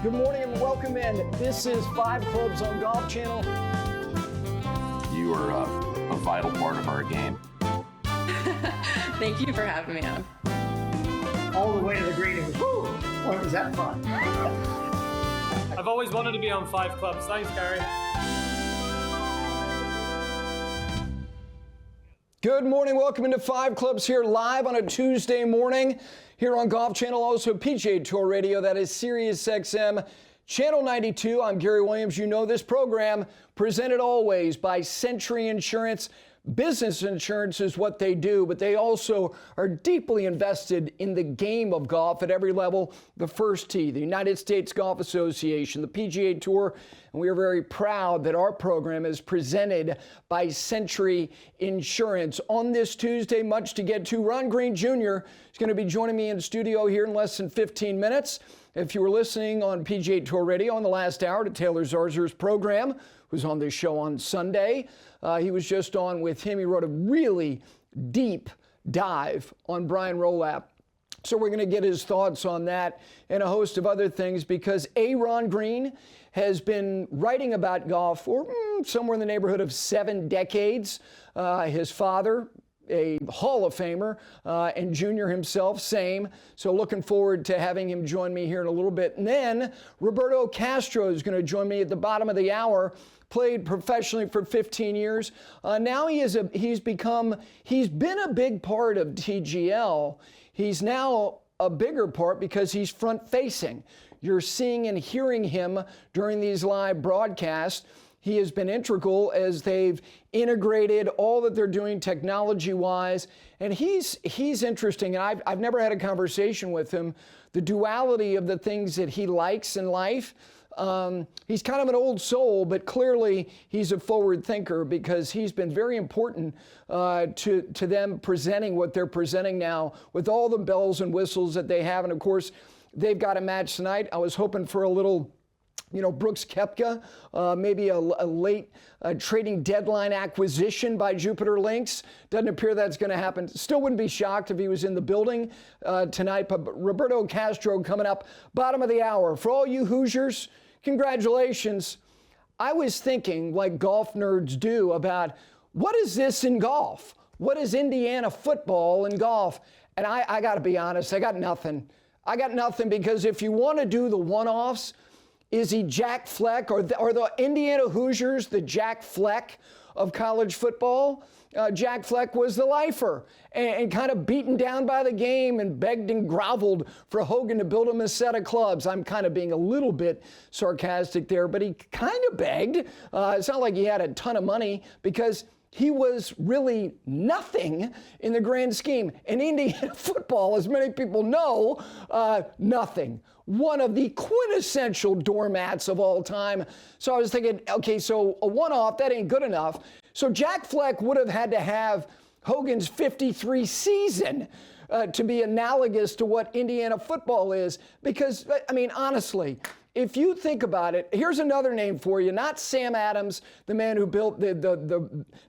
Good morning and welcome in. This is 5 Clubs on Golf Channel. You are a vital part of our game. Thank you for having me on. All the way to the green. Woo! Boy, was that fun. I've always wanted to be on 5 Clubs. Thanks, Gary. Good morning. Welcome into 5 Clubs here live on a Tuesday morning here on Golf Channel. Also PGA Tour Radio. That is Sirius XM Channel 92. I'm Gary Williams. You know this program presented always by Century Insurance. Business insurance is what they do, but they also are deeply invested in the game of golf at every level. The First Tee, the United States Golf Association, the PGA Tour, and we are very proud that our program is presented by Century Insurance. On this Tuesday, much to get to, Ron Green Jr. is going to be joining me in studio here in less than 15 minutes. If you were listening on PGA Tour Radio in the last hour to Taylor Zarzer's program, who's on this show on Sunday, he was just on with him. He wrote a really deep dive on Brian Rolapp. So we're going to get his thoughts on that and a host of other things because Ron Green has been writing about golf for somewhere in the neighborhood of 7 decades. His father, a Hall of Famer, and Junior himself, same. So looking forward to having him join me here in a little bit. And then Roberto Castro is going to join me at the bottom of the hour. Played professionally for 15 years. Now he's been a big part of TGL. He's now a bigger part because he's front facing. You're seeing and hearing him during these live broadcasts. He has been integral as they've integrated all that they're doing technology-wise, and he's interesting. And I've never had a conversation with him. The duality of the things that he likes in life. He's kind of an old soul, but clearly he's a forward thinker because he's been very important to them presenting what they're presenting now with all the bells and whistles that they have. And of course, they've got a match tonight. I was hoping for a little Brooks Koepka, maybe a late trading deadline acquisition by Jupiter Links. Doesn't appear that's going to happen. Still wouldn't be shocked if he was in the building tonight. But Roberto Castro coming up, bottom of the hour. For all you Hoosiers, congratulations. I was thinking, like golf nerds do, about what is this in golf? What is Indiana football in golf? And I got to be honest, I got nothing. I got nothing because if you want to do the one-offs, is he Jack Fleck? Or the Indiana Hoosiers the Jack Fleck of college football? Jack Fleck was the lifer and kind of beaten down by the game and begged and groveled for Hogan to build him a set of clubs. I'm kind of being a little bit sarcastic there, but he kind of begged. It's not like he had a ton of money because he was really nothing in the grand scheme. And Indiana football, as many people know, nothing. One of the quintessential doormats of all time. So I was thinking, okay, so a one-off, that ain't good enough. So Jack Fleck would have had to have Hogan's 53 season to be analogous to what Indiana football is. Because, I mean, honestly, if you think about it, here's another name for you. Not Sam Adams, the man who built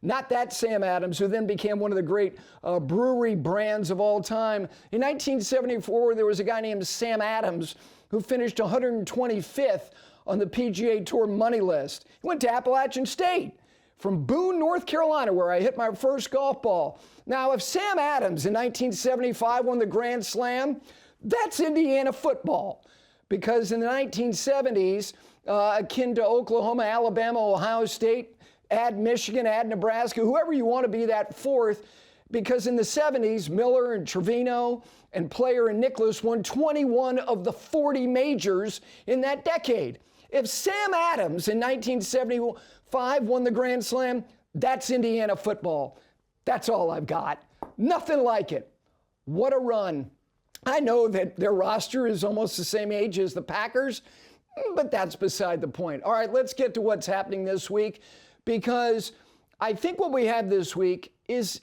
not that Sam Adams, who then became one of the great brewery brands of all time. In 1974, there was a guy named Sam Adams who finished 125th on the PGA Tour money list. He went to Appalachian State from Boone, North Carolina, where I hit my first golf ball. Now, if Sam Adams in 1975 won the Grand Slam, that's Indiana football. Because in the 1970s, akin to Oklahoma, Alabama, Ohio State, add Michigan, add Nebraska, whoever you want to be that fourth, because in the 70s, Miller and Trevino and Player and Nicklaus won 21 of the 40 majors in that decade. If Sam Adams in 1975 won the Grand Slam, that's Indiana football. That's all I've got. Nothing like it. What a run. I know that their roster is almost the same age as the Packers, but that's beside the point. All right, let's get to what's happening this week, because I think what we have this week is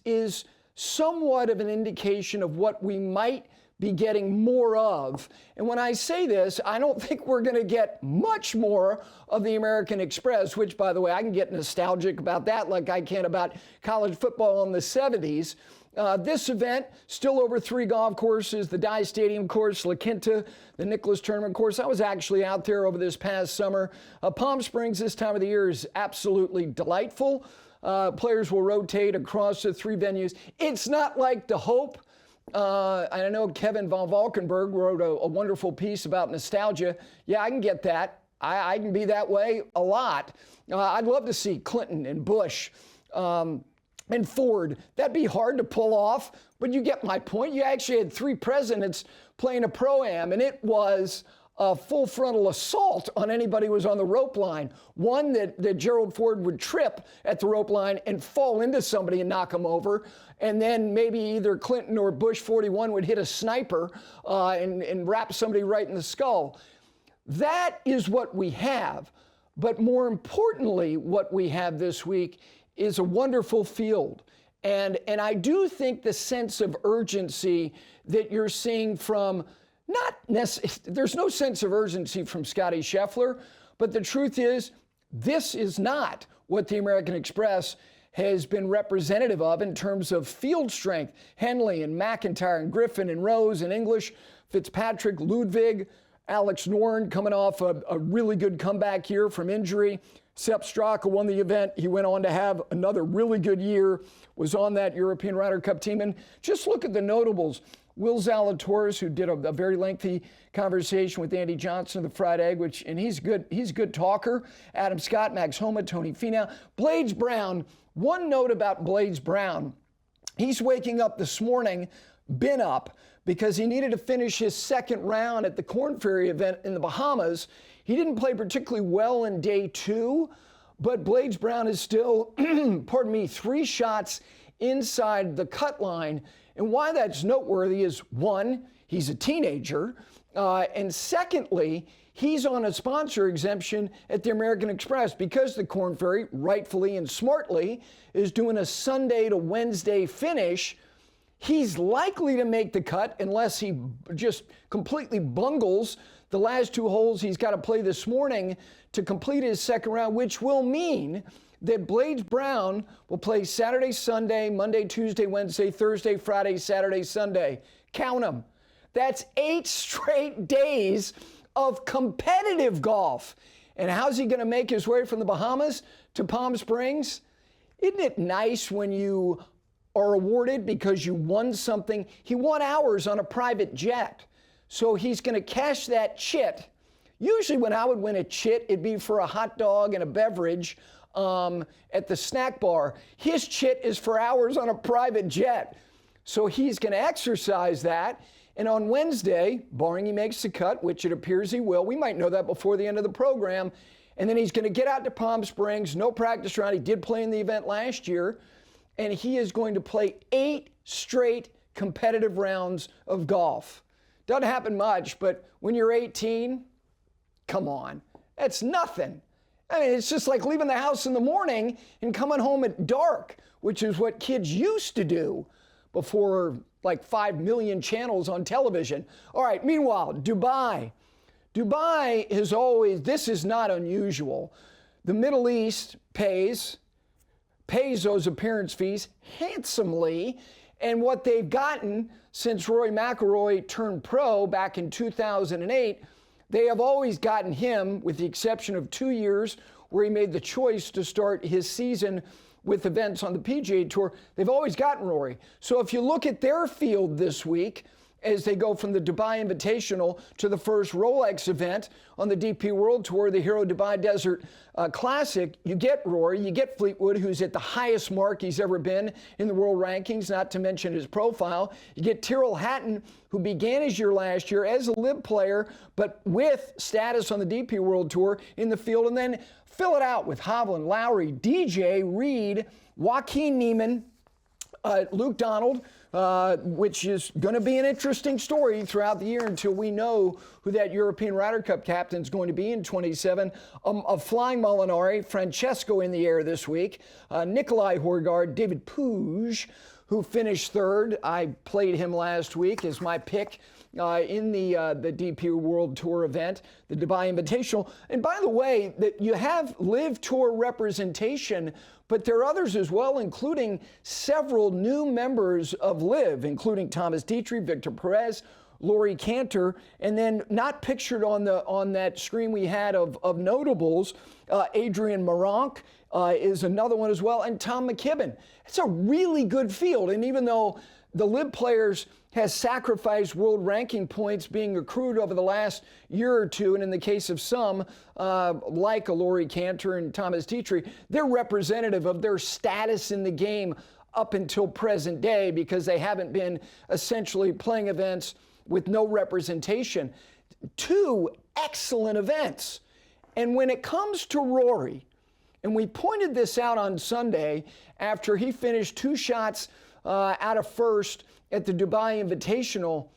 somewhat of an indication of what we might be getting more of. And when I say this, I don't think we're going to get much more of the American Express, which, by the way, I can get nostalgic about that like I can about college football in the 70s. This event, still over 3 golf courses, the Dye Stadium course, La Quinta, the Nicklaus Tournament course. I was actually out there over this past summer. Palm Springs this time of the year is absolutely delightful. Players will rotate across the 3 venues. It's not like the Hope. I know Kevin von Valkenburg wrote a wonderful piece about nostalgia. Yeah, I can get that. I can be that way a lot. I'd love to see Clinton and Bush and Ford. That'd be hard to pull off, but you get my point. You actually had 3 presidents playing a Pro-Am, and it was a full frontal assault on anybody who was on the rope line. One that Gerald Ford would trip at the rope line and fall into somebody and knock them over. And then maybe either Clinton or Bush 41 would hit a sniper and wrap somebody right in the skull. That is what we have. But more importantly, what we have this week is a wonderful field. And I do think the sense of urgency that you're seeing from, there's no sense of urgency from Scottie Scheffler, but the truth is, this is not what the American Express has been representative of in terms of field strength. Henley and McIntyre and Griffin and Rose and English, Fitzpatrick, Ludwig, Alex Noren coming off a really good comeback here from injury. Sepp Straka won the event. He went on to have another really good year, was on that European Ryder Cup team. And just look at the notables. Will Zalatoris, who did a very lengthy conversation with Andy Johnson of the Fried Egg, and he's a good talker. Adam Scott, Max Homa, Tony Finau. Blades Brown, one note about Blades Brown. He's waking up this morning, been up, because he needed to finish his 2nd round at the Korn Ferry event in the Bahamas. He didn't play particularly well in day 2, but Blades Brown is still, 3 shots inside the cut line. And why that's noteworthy is, 1, he's a teenager, and secondly, he's on a sponsor exemption at the American Express because the Korn Ferry, rightfully and smartly, is doing a Sunday to Wednesday finish. He's likely to make the cut unless he just completely bungles the last 2 holes he's got to play this morning to complete his 2nd round, which will mean that Blades Brown will play Saturday, Sunday, Monday, Tuesday, Wednesday, Thursday, Friday, Saturday, Sunday. Count them. That's 8 straight days of competitive golf. And how's he going to make his way from the Bahamas to Palm Springs? Isn't it nice when you are awarded because you won something? He won hours on a private jet. So he's going to cash that chit. Usually when I would win a chit, it'd be for a hot dog and a beverage at the snack bar. His chit is for hours on a private jet. So he's going to exercise that. And on Wednesday, barring he makes the cut, which it appears he will, we might know that before the end of the program, and then he's going to get out to Palm Springs, no practice round. He did play in the event last year, and he is going to play 8 straight competitive rounds of golf. Doesn't happen much, but when you're 18, come on, that's nothing. I mean, it's just like leaving the house in the morning and coming home at dark, which is what kids used to do before like 5 million channels on television. All right, meanwhile, Dubai. Dubai is always, this is not unusual. The Middle East pays those appearance fees handsomely, and what they've gotten since Rory McIlroy turned pro back in 2008, they have always gotten him, with the exception of 2 years where he made the choice to start his season with events on the PGA Tour. They've always gotten Rory. So if you look at their field this week, as they go from the Dubai Invitational to the first Rolex event on the DP World Tour, the Hero Dubai Desert Classic, you get Rory, you get Fleetwood, who's at the highest mark he's ever been in the world rankings, not to mention his profile. You get Tyrrell Hatton, who began his year last year as a LIV player, but with status on the DP World Tour in the field, and then fill it out with Hovland, Lowry, DJ, Reed, Joaquin Niemann, Luke Donald, which is going to be an interesting story throughout the year until we know who that European Ryder Cup captain is going to be in 27. A flying Molinari, Francesco in the air this week, Nikolai Horgard, David Puig, who finished third. I played him last week as my pick in the DP World Tour event, the Dubai Invitational. And by the way, that you have Live Tour representation, but there are others as well, including several new members of Live, including Thomas Dietrich, Victor Perez, Rory Cantor, and then not pictured on that screen we had of notables, Adrian Meronk is another one as well, and Tom McKibben. It's a really good field, and even though the Live players has sacrificed world ranking points being accrued over the last year or two, and in the case of some, like a Rory Cantor and Thomas Dietrich, they're representative of their status in the game up until present day because they haven't been essentially playing events with no representation. Two excellent events. And when it comes to Rory, and we pointed this out on Sunday after he finished 2 shots out of first at the Dubai Invitational,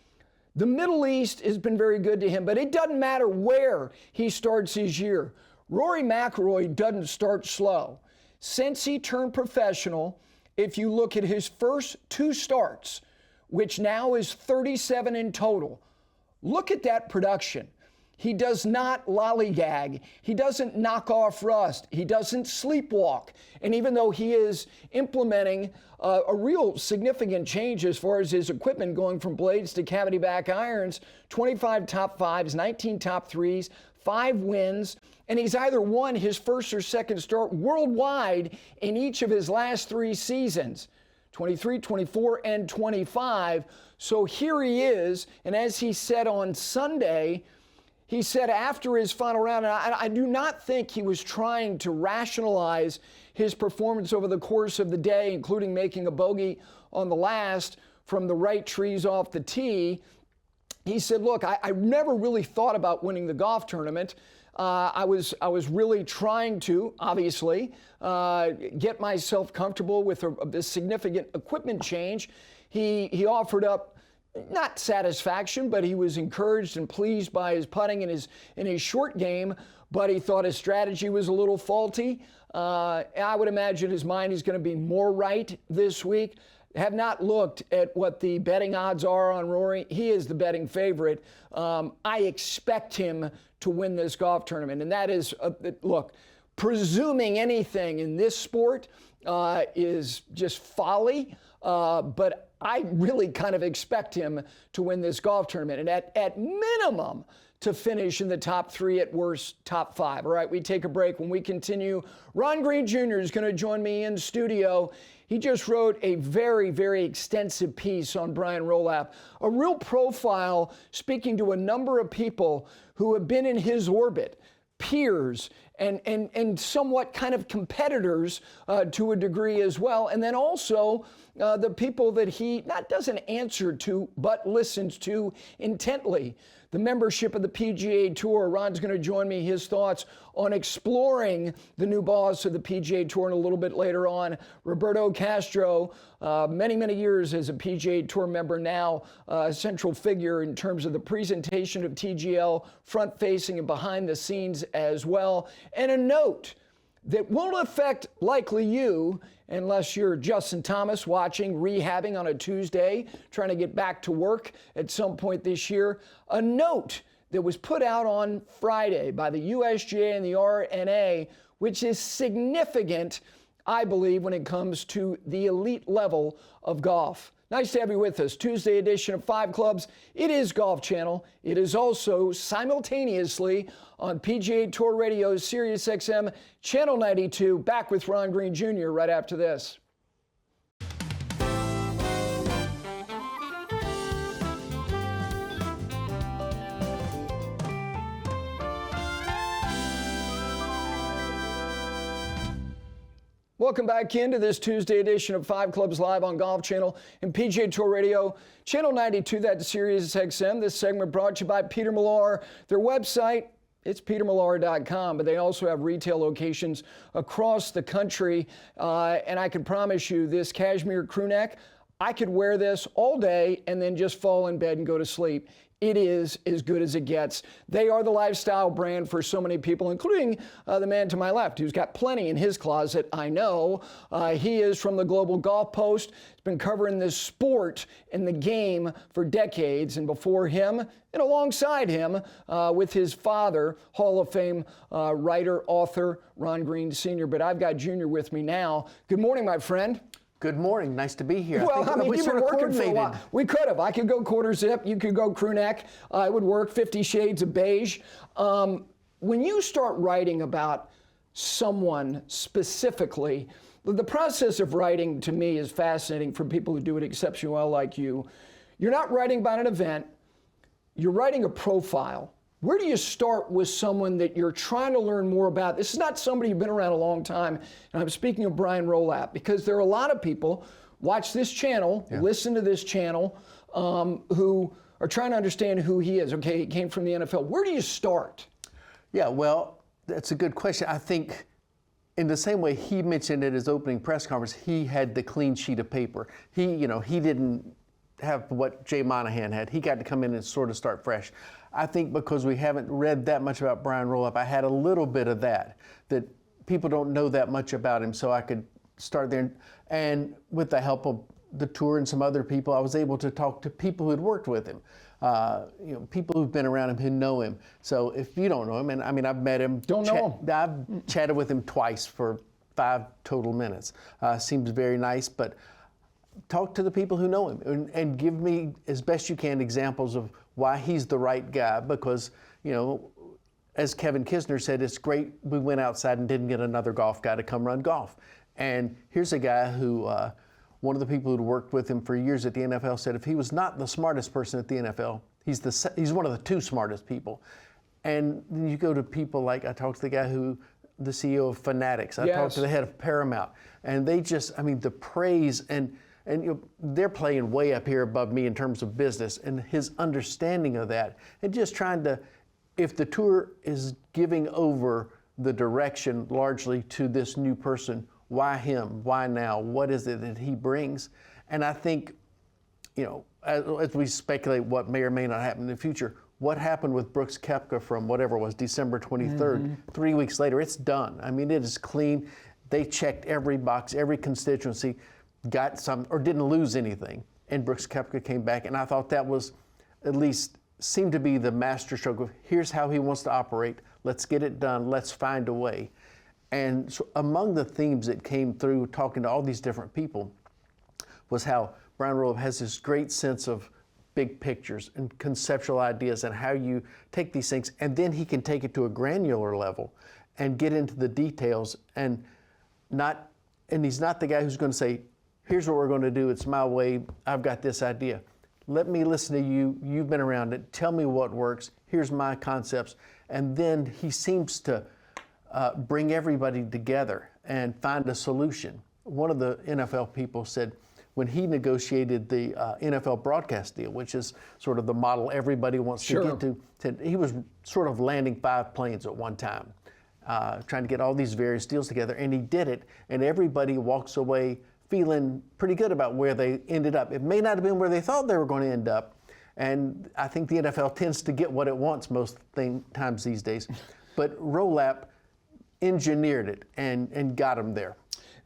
the Middle East has been very good to him, but it doesn't matter where he starts his year. Rory McIlroy doesn't start slow. Since he turned professional, if you look at his first 2 starts, which now is 37 in total, look at that production. He does not lollygag. He doesn't knock off rust. He doesn't sleepwalk. And even though he is implementing a real significant change as far as his equipment, going from blades to cavity back irons, 25 top 5s, 19 top 3s, 5 wins, and he's either won his first or second start worldwide in each of his last 3 seasons, 23, 24, and 25. So here he is, and as he said on Sunday, he said after his final round, and I do not think he was trying to rationalize his performance over the course of the day, including making a bogey on the last from the right trees off the tee. He said, look, I never really thought about winning the golf tournament. I was really trying to, obviously, get myself comfortable with this significant equipment change. He offered up not satisfaction, but he was encouraged and pleased by his putting in his short game, but he thought his strategy was a little faulty. I would imagine his mind is going to be more right this week. Have not looked at what the betting odds are on Rory. He is the betting favorite. I expect him to win this golf tournament, and that is, look, presuming anything in this sport is just folly, but I really kind of expect him to win this golf tournament, and at minimum to finish in the top 3, at worst top 5. All right, we take a break. When we continue, Ron Green Jr. is going to join me in studio. He just wrote a very, very extensive piece on Brian Rolapp, a real profile speaking to a number of people who have been in his orbit, peers, and somewhat kind of competitors to a degree as well. And then also the people that he not doesn't answer to, but listens to intently. The membership of the PGA Tour. Ron's going to join me, his thoughts on exploring the new boss of the PGA Tour, and a little bit later on, Roberto Castro, many, many years as a PGA Tour member, now a central figure in terms of the presentation of TGL, front-facing and behind the scenes as well. And a note that won't affect likely you, unless you're Justin Thomas watching, rehabbing on a Tuesday, trying to get back to work at some point this year. A note that was put out on Friday by the USGA and the RNA, which is significant, I believe, when it comes to the elite level of golf. Nice to have you with us. Tuesday edition of 5 Clubs. It is Golf Channel. It is also simultaneously on PGA Tour Radio, Sirius XM, Channel 92. Back with Ron Green Jr. right after this. Welcome back into this Tuesday edition of 5 Clubs Live on Golf Channel and PGA Tour Radio, Channel 92, that's Sirius XM. This segment brought to you by Peter Millar. Their website, it's petermillar.com, but they also have retail locations across the country. And I can promise you this cashmere crew neck, I could wear this all day and then just fall in bed and go to sleep. It is as good as it gets. They are the lifestyle brand for so many people, including the man to my left, who's got plenty in his closet, I know. He is from the Global Golf Post. He's been covering this sport and the game for decades. And before him, and alongside him, with his father, Hall of Fame writer, author, Ron Green Sr. But I've got Junior with me now. Good morning, my friend. Good morning. Nice to be here. Well, I mean, you've been working for a while. We could have. I could go quarter zip. You could go crew neck. It would work. 50 Shades of Beige. When you start writing about someone specifically, the process of writing to me is fascinating for people who do it exceptionally well like you. You're not writing about an event. You're writing a profile. Where do you start with someone that you're trying to learn more about? This is not somebody who's been around a long time, and I'm speaking of Brian Rolapp, because there are a lot of people watch this channel, listen to this channel, who are trying to understand who he is. Okay, he came from the NFL. Where do you start? Yeah, well, that's a good question. I think in the same way he mentioned at his opening press conference, he had the clean sheet of paper. He didn't have what Jay Monahan had. He got to come in and sort of start fresh. I think because we haven't read that much about Brian Rolapp, I had a little bit of that people don't know that much about him, so I could start there. And with the help of the tour and some other people, I was able to talk to people who had worked with him, people who've been around him who know him. So if you don't know him, and I mean, I've met him. Don't know him. I've chatted with him twice for 5 total minutes. Seems very nice, but talk to the people who know him and give me, as best you can, examples of why he's the right guy, because, as Kevin Kisner said, it's great we went outside and didn't get another golf guy to come run golf. And here's a guy who, one of the people who'd worked with him for years at the NFL said if he was not the smartest person at the NFL, he's one of the 2 smartest people. And then you go to people like, I talked to the guy the CEO of Fanatics, I talked to the head of Paramount, and they just, the praise and they're playing way up here above me in terms of business and his understanding of that, and just trying to, if the tour is giving over the direction largely to this new person, why him? Why now? What is it that he brings? And I think, as we speculate what may or may not happen in the future, what happened with Brooks Koepka from whatever it was, December 23rd, 3 weeks later, it's done. It is clean. They checked every box, every constituency, got some, or didn't lose anything. And Brooks Koepka came back, and I thought that was at least seemed to be the masterstroke of here's how he wants to operate. Let's get it done. Let's find a way. And so among the themes that came through talking to all these different people was how Brian Rolapp has this great sense of big pictures and conceptual ideas and how you take these things, and then he can take it to a granular level and get into the details, and he's not the guy who's going to say, here's what we're going to do, it's my way, I've got this idea. Let me listen to you, you've been around it, tell me what works, here's my concepts. And then he seems to bring everybody together and find a solution. One of the NFL people said when he negotiated the NFL broadcast deal, which is sort of the model everybody wants to get to, said he was sort of landing 5 planes at one time, trying to get all these various deals together, and he did it, and everybody walks away feeling pretty good about where they ended up. It may not have been where they thought they were going to end up, and I think the NFL tends to get what it wants most times these days. But Rolapp engineered it and got him there.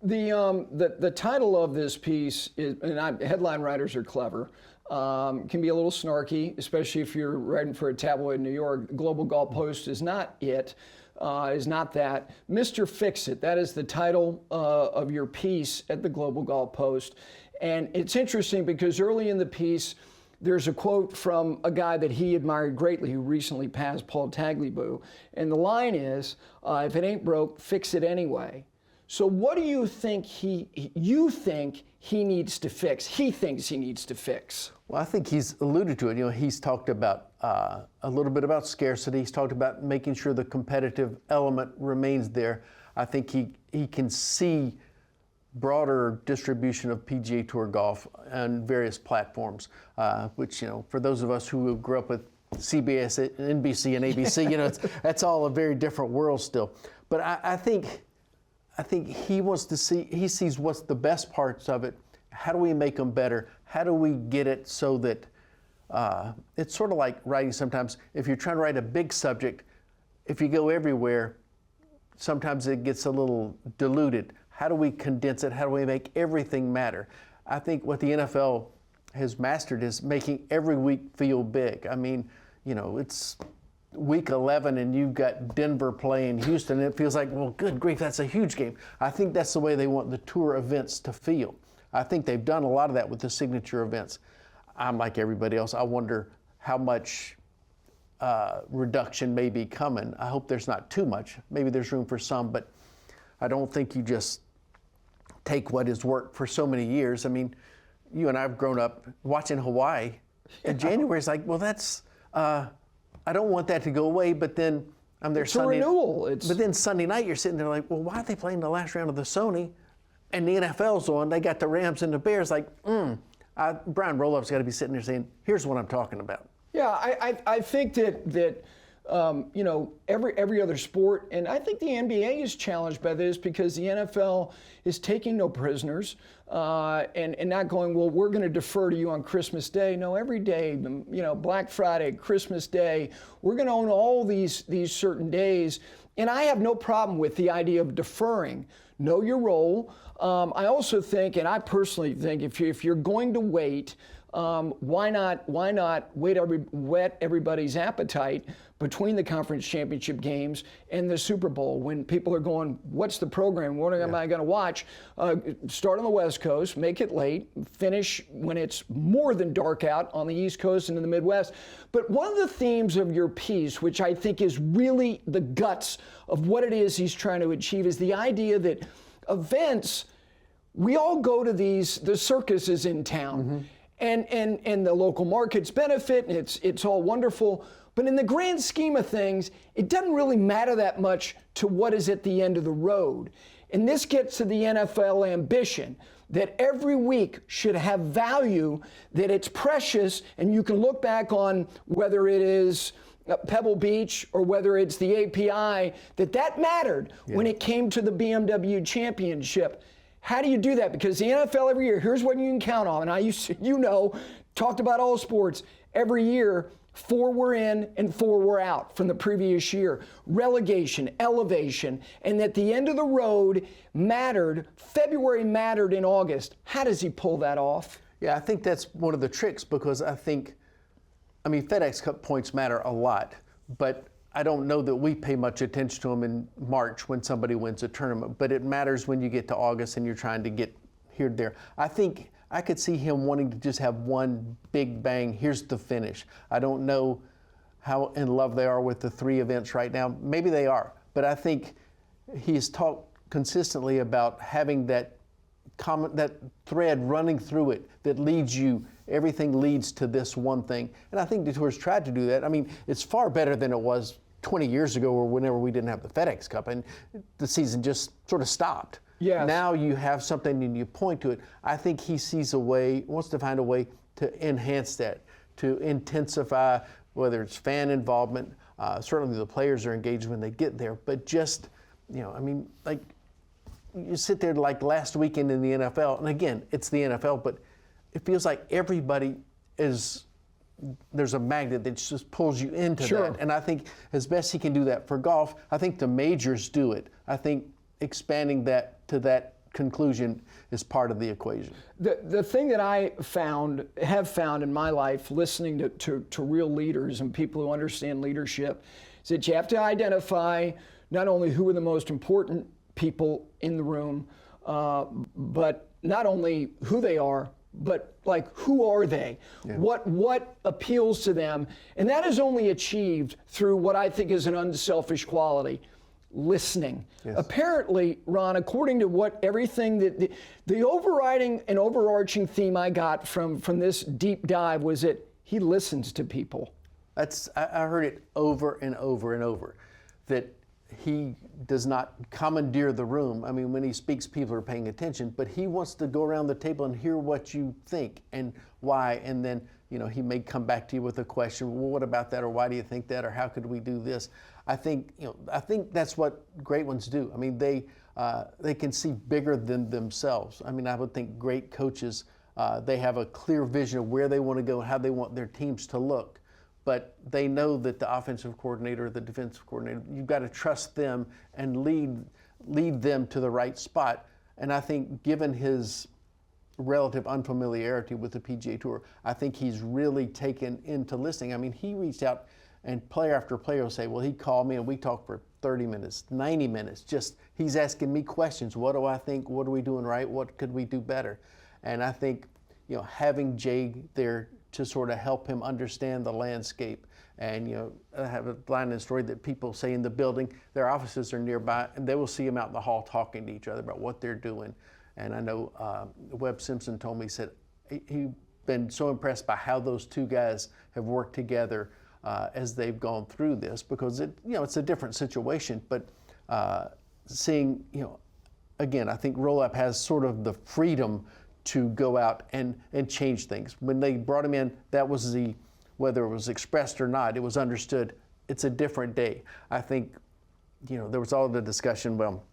The title of this piece is, and headline writers are clever, can be a little snarky, especially if you're writing for a tabloid in New York. Global Golf Post is not it. Is not that. Mr. Fix-It, that is the title of your piece at the Global Golf Post. And it's interesting because early in the piece, there's a quote from a guy that he admired greatly who recently passed, Paul Tagliabue. And the line is, if it ain't broke, fix it anyway. So what do you think he needs to fix? He thinks he needs to fix. Well, I think he's alluded to it. He's talked about a little bit about scarcity. He's talked about making sure the competitive element remains there. I think he can see broader distribution of PGA Tour golf on various platforms, which, for those of us who grew up with CBS, NBC, and ABC, that's all a very different world still. But I think he wants to see, he sees what's the best parts of it, how do we make them better? How do we get it so that it's sort of like writing sometimes. If you're trying to write a big subject, if you go everywhere, sometimes it gets a little diluted. How do we condense it? How do we make everything matter? I think what the NFL has mastered is making every week feel big. I mean, you know, it's week 11 and you've got Denver playing Houston, and it feels like, well, good grief, that's a huge game. I think that's the way they want the tour events to feel. I think they've done a lot of that with the signature events. I'm like everybody else. I wonder how much reduction may be coming. I hope there's not too much. Maybe there's room for some, but I don't think you just take what has worked for so many years. I mean, you and I have grown up watching Hawaii, and January is like, well, that's, I don't want that to go away, but then I'm there Sunday. It's a renewal. But then Sunday night, you're sitting there like, well, why are they playing the last round of the Sony? And the NFL's on, they got the Rams and the Bears, like, Brian Rolapp's got to be sitting there saying, here's what I'm talking about. Yeah, I think that you know, every other sport, and I think the NBA is challenged by this because the NFL is taking no prisoners and not going, well, we're going to defer to you on Christmas Day. No, every day, you know, Black Friday, Christmas Day, we're going to own all these certain days. And I have no problem with the idea of deferring. Know your role. I also think, and I personally think, if you're going to wait, why not whet everybody's appetite between the conference championship games and the Super Bowl, when people are going, what's the program? What am I going to watch? Start on the West Coast, make it late, finish when it's more than dark out on the East Coast and in the Midwest. But one of the themes of your piece, which I think is really the guts of what it is he's trying to achieve, is the idea that events, we all go to the circuses in town. Mm-hmm. And the local markets benefit, and it's all wonderful. But in the grand scheme of things, it doesn't really matter that much to what is at the end of the road. And this gets to the NFL ambition that every week should have value, that it's precious, and you can look back on whether it is Pebble Beach or whether it's the API, that mattered when it came to the BMW Championship. How do you do that? Because the NFL every year, here's what you can count on. And I used to, talked about all sports. Every year, 4 were in and 4 were out from the previous year. Relegation, elevation, and at the end of the road mattered. February mattered in August. How does he pull that off? Yeah, I think that's one of the tricks, because FedEx Cup points matter a lot, but I don't know that we pay much attention to them in March when somebody wins a tournament, but it matters when you get to August and you're trying to get here to there. I think I could see him wanting to just have one big bang, here's the finish. I don't know how in love they are with the 3 events right now. Maybe they are, but I think he's talked consistently about having that thread running through it that leads you, everything leads to this one thing. And I think the Tour's tried to do that. I mean, it's far better than it was 20 years ago or whenever we didn't have the FedEx Cup and the season just sort of stopped. Yes. Now you have something and you point to it. I think he sees a way, wants to find a way to enhance that, to intensify, whether it's fan involvement, certainly the players are engaged when they get there, but just, like you sit there like last weekend in the NFL, and again, it's the NFL, but it feels like everybody there's a magnet that just pulls you into that. And I think as best he can do that for golf, I think the majors do it. I think expanding that to that conclusion is part of the equation. The thing that I have found in my life, listening to real leaders and people who understand leadership, is that you have to identify not only who are the most important people in the room, but not only who they are, but like, who are they? Yeah. What appeals to them? And that is only achieved through what I think is an unselfish quality, listening. Yes. Apparently, Ron, according to what everything that the overriding and overarching theme I got from this deep dive was that he listens to people. I heard it over and over and over, that he does not commandeer the room. I mean, when he speaks, people are paying attention, but he wants to go around the table and hear what you think and why, and then, he may come back to you with a question, well, what about that, or why do you think that, or how could we do this? I think that's what great ones do. I mean, they they can see bigger than themselves. I mean, I would think great coaches, they have a clear vision of where they want to go and how they want their teams to look. But they know that the offensive coordinator, the defensive coordinator, you've got to trust them and lead them to the right spot. And I think given his relative unfamiliarity with the PGA Tour, I think he's really taken into listening. I mean, he reached out and player after player will say, well, he called me and we talked for 30 minutes, 90 minutes. Just, he's asking me questions. What do I think? What are we doing right? What could we do better? And I think, having Jay there to sort of help him understand the landscape. And, I have a line in the story that people say in the building, their offices are nearby, and they will see him out in the hall talking to each other about what they're doing. And I know Webb Simpson told me, he said he'd been so impressed by how those two guys have worked together as they've gone through this, because it's a different situation. But seeing, again, I think Rolapp has sort of the freedom to go out and change things. When they brought him in, that was whether it was expressed or not, it was understood it's a different day. I think, there was all the discussion, well,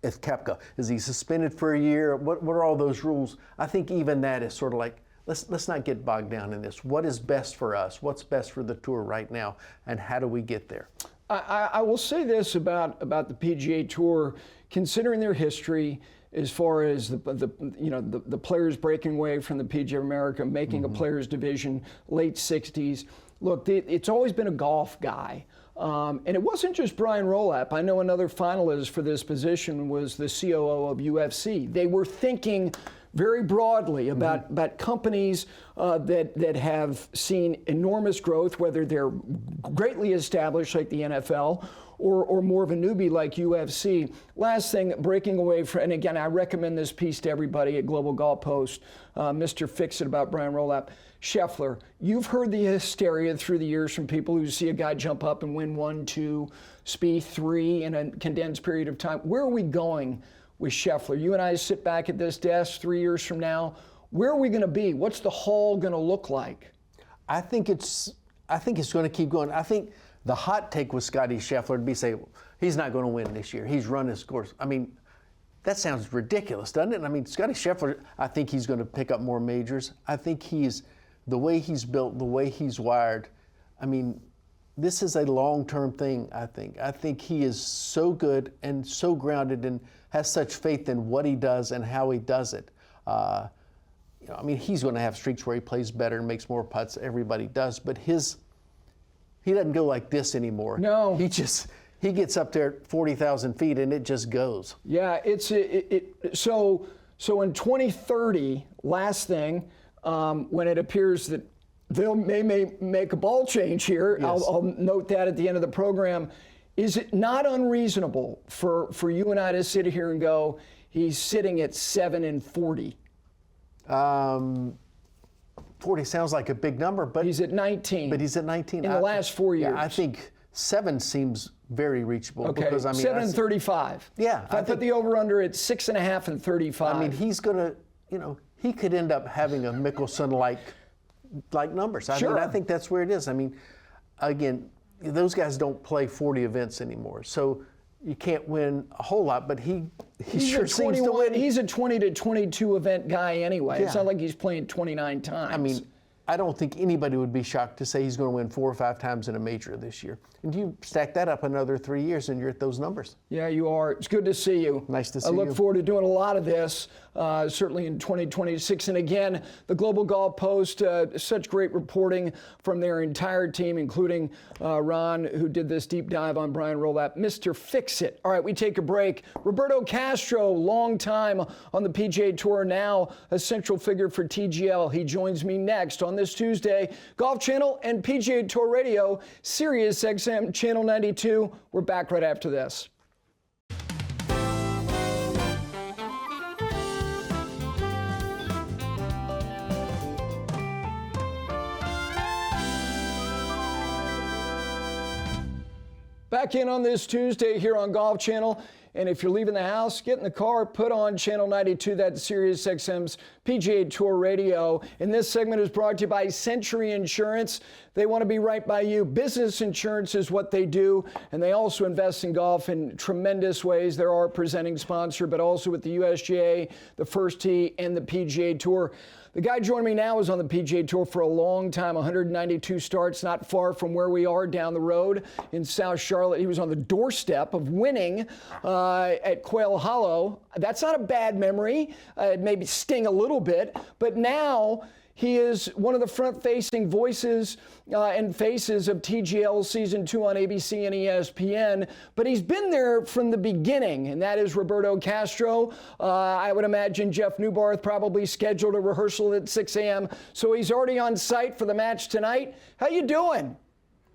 if Koepka, is he suspended for a year? What are all those rules? I think even that is sort of like, let's not get bogged down in this. What is best for us? What's best for the tour right now? And how do we get there? I will say this about the PGA Tour, considering their history, as far as the players breaking away from the PGA of America, making a players division, late 60s. Look, it's always been a golf guy. And it wasn't just Brian Rolapp. I know another finalist for this position was the COO of UFC. They were thinking very broadly about companies that have seen enormous growth, whether they're greatly established like the NFL or more of a newbie like UFC. Last thing, breaking away from, and again, I recommend this piece to everybody at Global Golf Post, Mr. Fix It about Brian Rolapp. Scheffler, you've heard the hysteria through the years from people who see a guy jump up and win 1, 2, Spieth 3 in a condensed period of time. Where are we going with Scheffler? You and I sit back at this desk 3 years from now. Where are we going to be? What's the haul going to look like? I think it's going to keep going. I think the hot take with Scottie Scheffler would be say, he's not going to win this year. He's run his course. I mean, that sounds ridiculous, doesn't it? I mean, Scottie Scheffler, I think he's going to pick up more majors. I think the way he's built, the way he's wired, I mean, this is a long-term thing, I think. I think he is so good and so grounded and has such faith in what he does and how he does it. I mean, he's going to have streaks where he plays better and makes more putts. Everybody does, but he doesn't go like this anymore. No. He gets up there at 40,000 feet and it just goes. Yeah, so in 2030, last thing, when it appears that they may make a ball change here, yes. I'll note that at the end of the program. Is it not unreasonable for you and I to sit here and go, he's sitting at 7-40? 40 sounds like a big number, but he's at 19. But he's at 19 in the last 4 years. Yeah, I think 7 seems very reachable. Okay, because, I mean, 7-35. Yeah, if I put the over/under at 6.5 and 35. I mean, he's gonna, he could end up having a Mickelson-like numbers. I mean, I think that's where it is. I mean, again, those guys don't play 40 events anymore, so you can't win a whole lot. But he sure seems to win. He's a 20 to 22 event guy anyway. Yeah. It's not like he's playing 29 times. I mean, I don't think anybody would be shocked to say he's going to win 4 or 5 times in a major this year. And you stack that up another 3 years and you're at those numbers. Yeah, you are. It's good to see you. Nice to see you. I look forward to doing a lot of this, certainly in 2026. And again, the Global Golf Post, such great reporting from their entire team, including Ron, who did this deep dive on Brian Rolapp. Mr. Fix It. All right, we take a break. Roberto Castro, long time on the PGA Tour, now a central figure for TGL. He joins me next on this Tuesday. Golf Channel and PGA Tour Radio, Sirius XM Channel 92. We're back right after this. Back in on this Tuesday here on Golf Channel. And if you're leaving the house, get in the car, put on Channel 92, that's Sirius XM's PGA Tour Radio. And this segment is brought to you by Century Insurance. They want to be right by you. Business insurance is what they do, and they also invest in golf in tremendous ways. They're our presenting sponsor, but also with the USGA, the First Tee, and the PGA Tour. The guy joining me now is on the PGA Tour for a long time, 192 starts, not far from where we are down the road in South Charlotte. He was on the doorstep of winning at Quail Hollow. That's not a bad memory. It may sting a little bit, but now he is one of the front-facing voices and faces of TGL Season 2 on ABC and ESPN, but he's been there from the beginning, and that is Roberto Castro. I would imagine Jeff Newbarth probably scheduled a rehearsal at 6 a.m., so he's already on site for the match tonight. How you doing?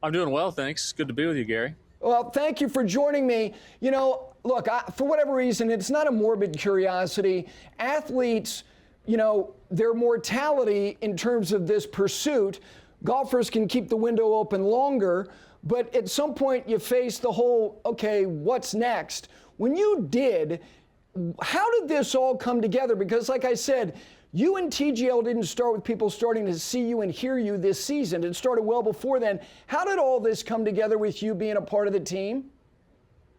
I'm doing well, thanks. Good to be with you, Gary. Well, thank you for joining me. You know, look, for whatever reason, it's not a morbid curiosity. Athletes, you know, their mortality in terms of this pursuit, golfers can keep the window open longer, but at some point you face the whole, okay, what's next? When you did, how did this all come together? Because like I said, you and TGL didn't start with people starting to see you and hear you this season. It started well before then. How did all this come together with you being a part of the team?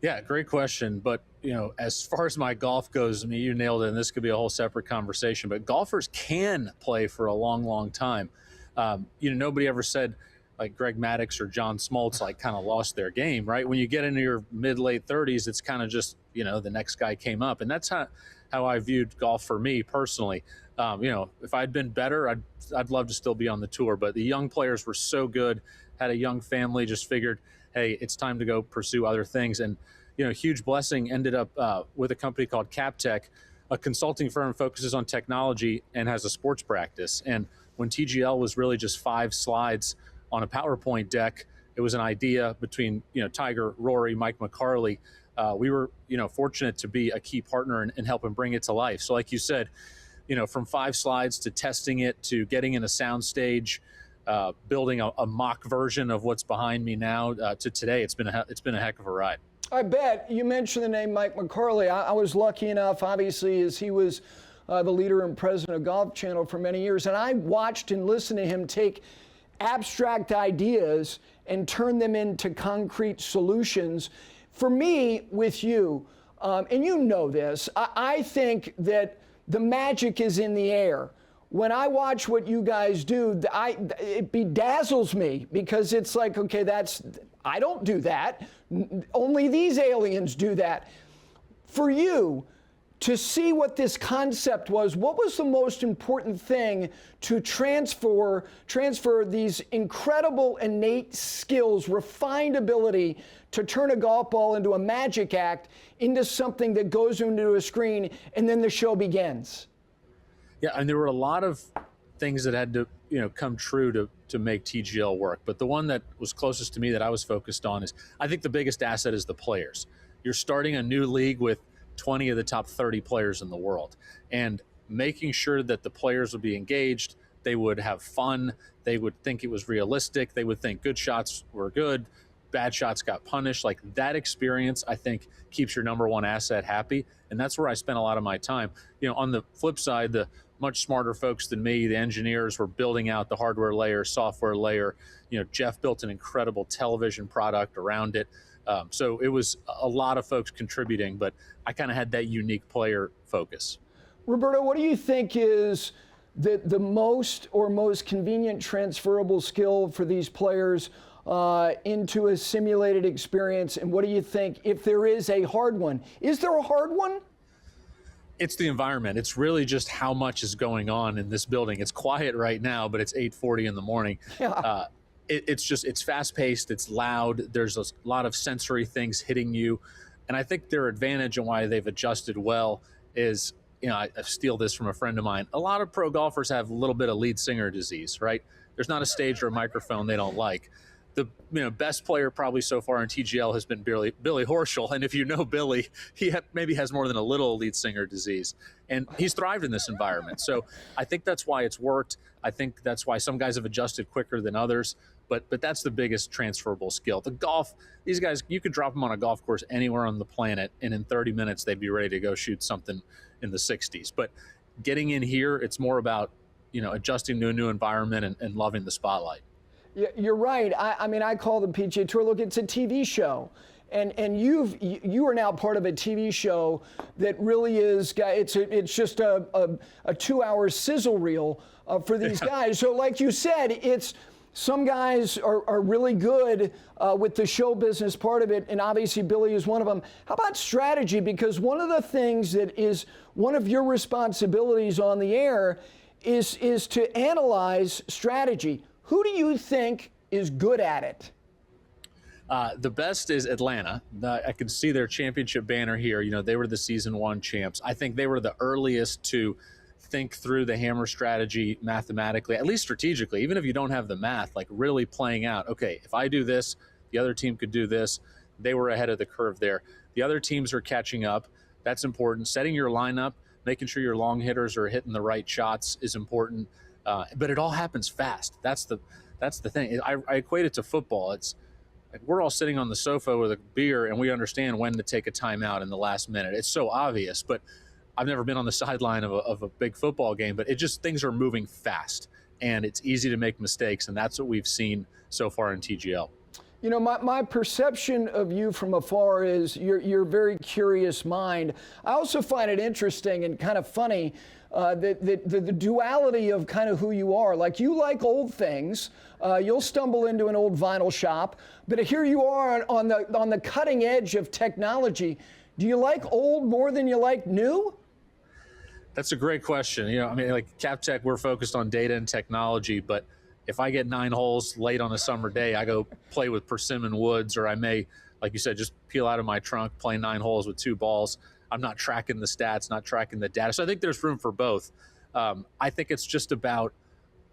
Yeah, great question. But, you know, as far as my golf goes, I mean, you nailed it, and this could be a whole separate conversation, but golfers can play for a long, long time. You know, nobody ever said, like Greg Maddux or John Smoltz, like kind of lost their game, right? When you get into your mid-late 30s, it's kind of just, you know, the next guy came up. And that's how I viewed golf for me personally. You know, if I'd been better, I'd love to still be on the tour. But the young players were so good, had a young family, just figured, hey, it's time to go pursue other things. And, you know, huge blessing ended up with a company called CapTech, a consulting firm focuses on technology and has a sports practice. And when TGL was really just 5 slides on a PowerPoint deck, it was an idea between, you know, Tiger, Rory, Mike McCarley. We were, you know, fortunate to be a key partner and help him bring it to life. So like you said, you know, from 5 slides to testing it to getting in a sound stage, building a mock version of what's behind me now to today, it's been a heck of a ride. I bet. You mentioned the name Mike McCarley. I was lucky enough, obviously, as he was the leader and president of Golf Channel for many years, and I watched and listened to him take abstract ideas and turn them into concrete solutions. For me, with you, and you know this, I think that the magic is in the air. When I watch what you guys do, it bedazzles me because it's like, okay, I don't do that. Only these aliens do that. For you, to see what this concept was, what was the most important thing to transfer these incredible innate skills, refined ability to turn a golf ball into a magic act into something that goes into a screen and then the show begins? Yeah, and there were a lot of things that had to, you know, come true to make TGL work. But the one that was closest to me that I was focused on is, I think the biggest asset is the players. You're starting a new league with 20 of the top 30 players in the world, and making sure that the players would be engaged, they would have fun, they would think it was realistic, they would think good shots were good, bad shots got punished. Like that experience, I think, keeps your number one asset happy. And that's where I spent a lot of my time. You know, on the flip side, the much smarter folks than me, the engineers, were building out the hardware layer, software layer. You know, Jeff built an incredible television product around it. So it was a lot of folks contributing, but I kind of had that unique player focus. Roberto, what do you think is the most convenient transferable skill for these players into a simulated experience? And what do you think, if there is a hard one? Is there a hard one? It's the environment. It's really just how much is going on in this building. It's quiet right now, but it's 8:40 in the morning. Yeah. It's fast-paced, it's loud, there's a lot of sensory things hitting you. And I think their advantage and why they've adjusted well is, you know, I steal this from a friend of mine. A lot of pro golfers have a little bit of lead singer disease, right? There's not a stage or a microphone they don't like. The best player probably so far in TGL has been Billy Horschel. And if you know Billy, he maybe has more than a little lead singer disease. And he's thrived in this environment. So I think that's why it's worked. I think that's why some guys have adjusted quicker than others. But that's the biggest transferable skill. The golf, these guys, you could drop them on a golf course anywhere on the planet, and in 30 minutes they'd be ready to go shoot something in the 60s. But getting in here, it's more about, adjusting to a new environment and loving the spotlight. Yeah, you're right. I mean, I call the PGA Tour, look, it's a TV show. And you are now part of a TV show that really is, it's just a 2-hour sizzle reel for these guys. So like you said, it's, some guys are really good with the show business part of it, and obviously Billy is one of them. How about strategy? Because one of the things that is one of your responsibilities on the air is to analyze strategy. Who do you think is good at it? The best is Atlanta. I can see their championship banner here. They were the season 1 champs. I think they were the earliest to think through the hammer strategy mathematically, at least strategically, even if you don't have the math, like really playing out, okay, if I do this, the other team could do this. They were ahead of the curve there. The other teams are catching up. That's important. Setting your lineup, making sure your long hitters are hitting the right shots is important. But it all happens fast. That's the thing. I equate it to football. It's like we're all sitting on the sofa with a beer and we understand when to take a timeout in the last minute. It's so obvious, but I've never been on the sideline of a big football game, but things are moving fast and it's easy to make mistakes. And that's what we've seen so far in TGL. My perception of you from afar is you're a very curious mind. I also find it interesting and kind of funny the duality of kind of who you are. Like, you like old things. You'll stumble into an old vinyl shop, but here you are on the cutting edge of technology. Do you like old more than you like new? That's a great question. Like CapTech, we're focused on data and technology, but if I get 9 holes late on a summer day, I go play with persimmon woods, or I may, like you said, just peel out of my trunk, play 9 holes with 2 balls. I'm not tracking the stats, not tracking the data. So I think there's room for both. I think it's just about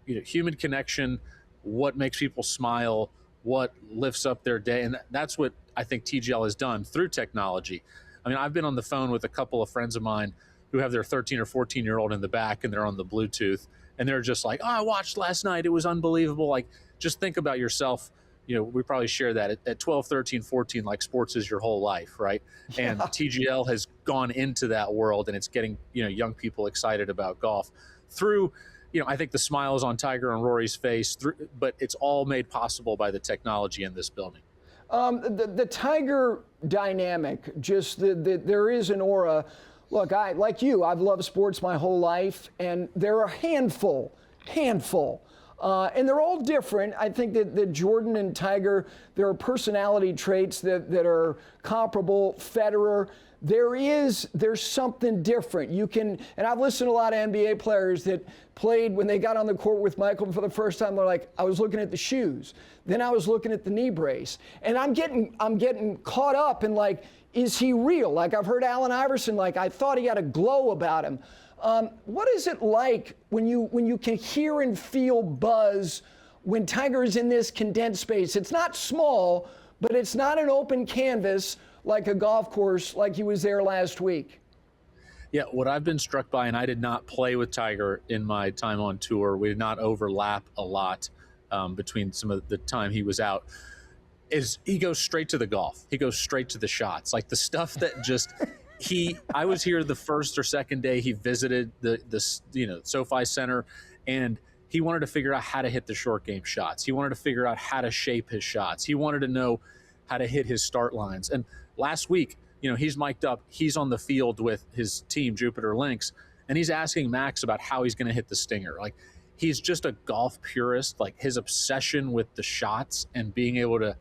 human connection, what makes people smile, what lifts up their day. And that's what I think TGL has done through technology. I've been on the phone with a couple of friends of mine who have their 13 or 14-year-old in the back and they're on the Bluetooth. And they're just like, oh, I watched last night. It was unbelievable. Like, just think about yourself. We probably share that at 12, 13, 14, like sports is your whole life, right? Yeah. And TGL has gone into that world and it's getting, young people excited about golf through, I think the smiles on Tiger and Rory's face, but it's all made possible by the technology in this building. The Tiger dynamic, there is an aura. Look, like you, I've loved sports my whole life, and there are a handful, and they're all different. I think that Jordan and Tiger, there are personality traits that are comparable. Federer, there's something different. And I've listened to a lot of NBA players that played when they got on the court with Michael for the first time. They're like, I was looking at the shoes, then I was looking at the knee brace, and I'm getting caught up in like, is he real? Like, I've heard Allen Iverson, like, I thought he had a glow about him. What is it like when you can hear and feel buzz when Tiger is in this condensed space? It's not small, but it's not an open canvas like a golf course like he was there last week. Yeah, what I've been struck by, and I did not play with Tiger in my time on tour, we did not overlap a lot between some of the time he was out, is he goes straight to the golf. He goes straight to the shots. Like the stuff that just I was here the first or second day he visited the SoFi Center, and he wanted to figure out how to hit the short game shots. He wanted to figure out how to shape his shots. He wanted to know how to hit his start lines. And last week, he's mic'd up. He's on the field with his team, Jupiter Lynx, and he's asking Max about how he's going to hit the stinger. Like, he's just a golf purist. Like, his obsession with the shots and being able to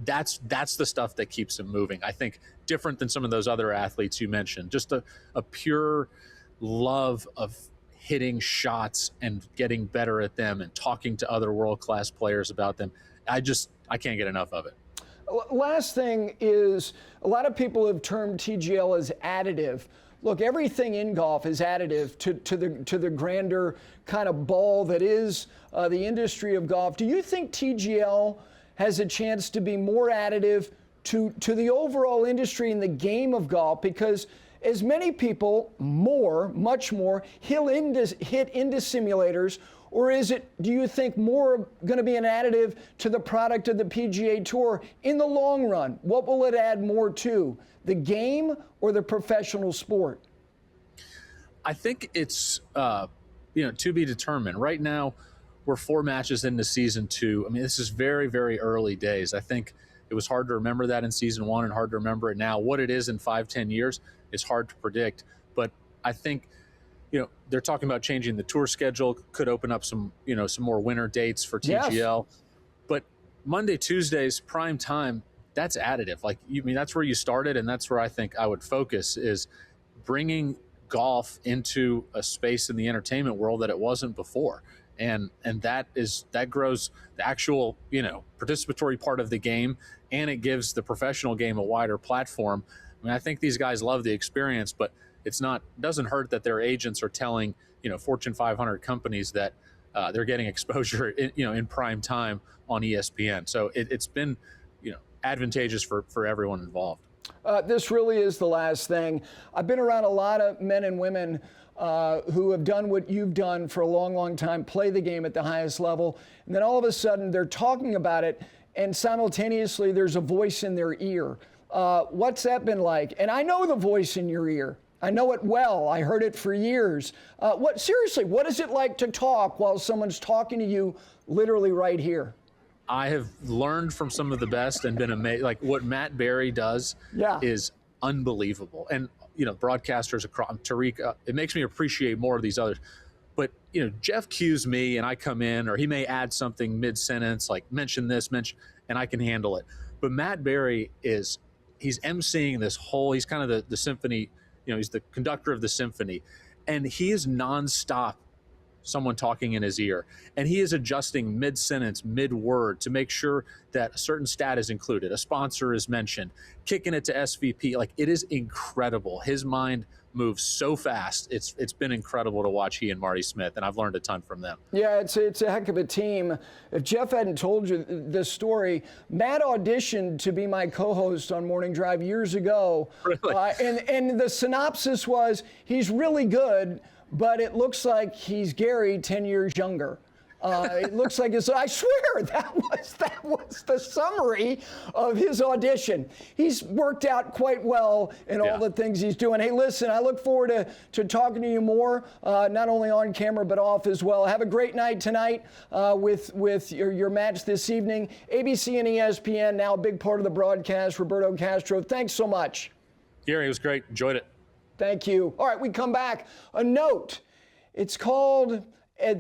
that's the stuff that keeps him moving. I think different than some of those other athletes you mentioned, just a pure love of hitting shots and getting better at them and talking to other world-class players about them. I can't get enough of it. Last thing is, a lot of people have termed TGL as additive. Look, everything in golf is additive to the grander kind of ball that is the industry of golf. Do you think TGL has a chance to be more additive to the overall industry in the game of golf? Because as many people, much more, hit into simulators Or is it, do you think, more going to be an additive to the product of the PGA Tour in the long run? What will it add more to, the game or the professional sport? I think it's to be determined. Right now, we're 4 matches into season 2. I mean, this is very, very early days. I think it was hard to remember that in season 1 and hard to remember it now. What it is in 5-10 years is hard to predict. But I think, they're talking about changing the tour schedule, could open up some more winter dates for TGL. Yes. But Monday, Tuesdays, prime time, that's additive. That's where you started, and that's where I think I would focus, is bringing golf into a space in the entertainment world that it wasn't before. And that grows the actual, participatory part of the game, and it gives the professional game a wider platform. I mean, I think these guys love the experience, but doesn't hurt that their agents are telling, Fortune 500 companies that they're getting exposure in prime time on ESPN. So it's been, advantageous for everyone involved. This really is the last thing. I've been around a lot of men and women who have done what you've done for a long, long time, play the game at the highest level, and then all of a sudden they're talking about it, and simultaneously there's a voice in their ear. What's that been like? And I know the voice in your ear. I know it well. I heard it for years. Seriously, what is it like to talk while someone's talking to you literally right here? I have learned from some of the best and been amazed. Like what Matt Berry does is unbelievable. And, broadcasters across Tariq, it makes me appreciate more of these others. But, Jeff cues me and I come in, or he may add something mid-sentence, like mention this, and I can handle it. But Matt Berry he's emceeing this whole, he's kind of the symphony, he's the conductor of the symphony, and he is nonstop someone talking in his ear, and he is adjusting mid-sentence, mid-word to make sure that a certain stat is included, a sponsor is mentioned, kicking it to SVP. Like, it is incredible. His mind moves so fast. It's been incredible to watch he and Marty Smith, and I've learned a ton from them. Yeah, it's a heck of a team. If Jeff hadn't told you this story, Matt auditioned to be my co-host on Morning Drive years ago. Really? And the synopsis was, he's really good, but it looks like he's Gary 10 years younger. It looks like I swear that was the summary of his audition. He's worked out quite well in all the things he's doing. Hey, listen, I look forward to talking to you more, not only on camera but off as well. Have a great night tonight with your match this evening. ABC and ESPN, now a big part of the broadcast. Roberto Castro, thanks so much. Gary, it was great. Enjoyed it. Thank you. All right, we come back. A note. It's called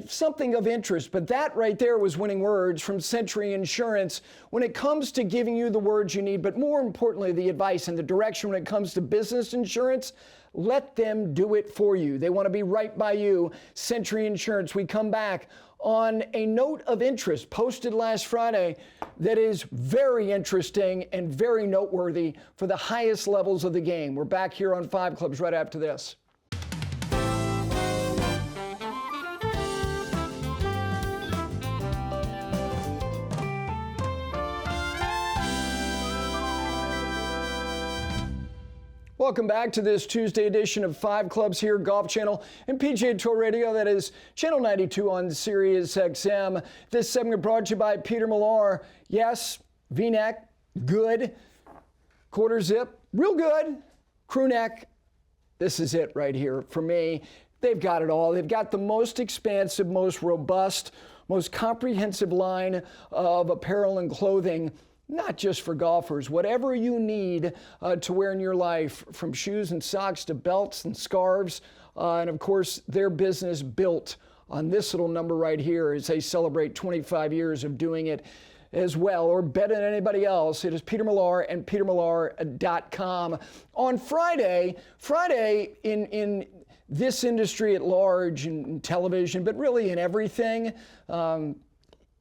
something of interest, but that right there was winning words from Century Insurance when it comes to giving you the words you need, but more importantly, the advice and the direction when it comes to business insurance. Let them do it for you. They want to be right by you. Century Insurance. We come back on a note of interest posted last Friday that is very interesting and very noteworthy for the highest levels of the game. We're back here on 5 Clubs right after this. Welcome back to this Tuesday edition of 5 Clubs here, Golf Channel and PGA Tour Radio. That is Channel 92 on Sirius XM. This segment brought to you by Peter Millar. Yes, V-neck, good. Quarter zip, real good. Crew neck, this is it right here for me. They've got it all. They've got the most expansive, most robust, most comprehensive line of apparel and clothing. Not just for golfers, whatever you need to wear in your life, from shoes and socks to belts and scarves. And of course, their business built on this little number right here as they celebrate 25 years of doing it as well, or better than anybody else. It is Peter Millar and petermillar.com. On Friday in this industry at large, in television, but really in everything,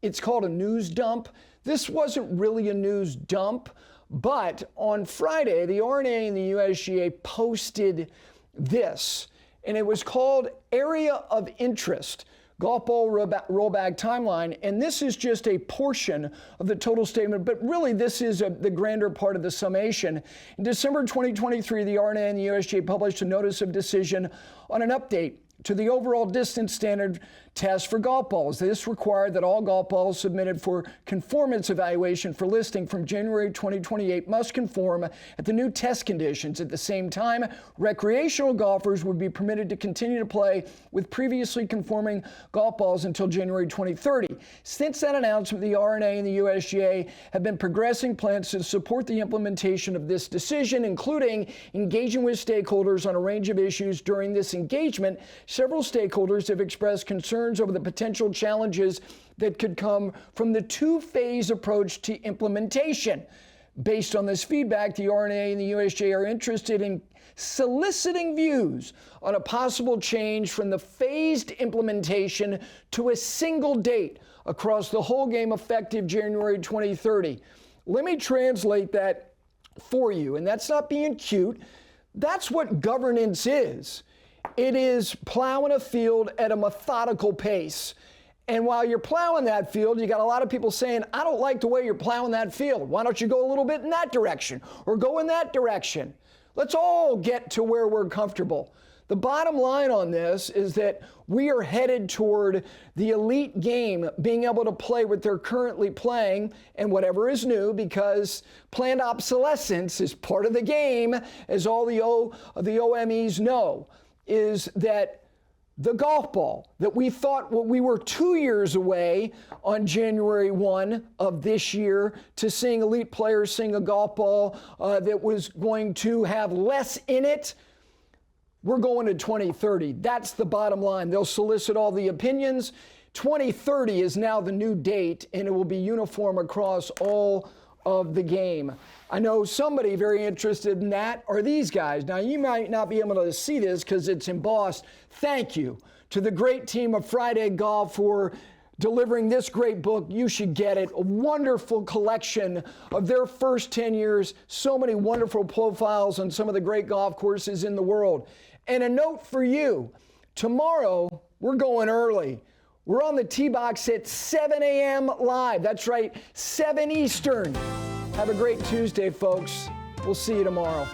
it's called a news dump. This wasn't really a news dump, but on Friday, the R&A and the USGA posted this, and it was called Area of Interest, Golf Ball Rollback Timeline, and this is just a portion of the total statement, but really this is the grander part of the summation. In December 2023, the R&A and the USGA published a notice of decision on an update to the overall distance standard test for golf balls. This required that all golf balls submitted for conformance evaluation for listing from January 2028 must conform at the new test conditions. At the same time, recreational golfers would be permitted to continue to play with previously conforming golf balls until January 2030. Since that announcement, the R&A and the USGA have been progressing plans to support the implementation of this decision, including engaging with stakeholders on a range of issues. During this engagement, several stakeholders have expressed concerns over the potential challenges that could come from the two-phase approach to implementation. Based on this feedback, the R&A and the USGA are interested in soliciting views on a possible change from the phased implementation to a single date across the whole game effective January 2030. Let me translate that for you, and that's not being cute. That's what governance is. It is plowing a field at a methodical pace. And while you're plowing that field, you got a lot of people saying, I don't like the way you're plowing that field. Why don't you go a little bit in that direction or go in that direction? Let's all get to where we're comfortable. The bottom line on this is that we are headed toward the elite game being able to play what they're currently playing and whatever is new, because planned obsolescence is part of the game, as all the OMEs know, is that the golf ball that we thought we were 2 years away on January 1 of this year to seeing elite players sing a golf ball that was going to have less in it. We're going to 2030. That's the bottom line. They'll solicit all the opinions. 2030 is now the new date, and it will be uniform across all of the game. I know somebody very interested in that are these guys. Now, you might not be able to see this because it's embossed. Thank you to the great team of Friday Golf for delivering this great book. You should get it. A wonderful collection of their first 10 years. So many wonderful profiles on some of the great golf courses in the world. And a note for you, tomorrow we're going early. We're on the tee box at 7 a.m. live. That's right, 7 Eastern. Have a great Tuesday, folks. We'll see you tomorrow.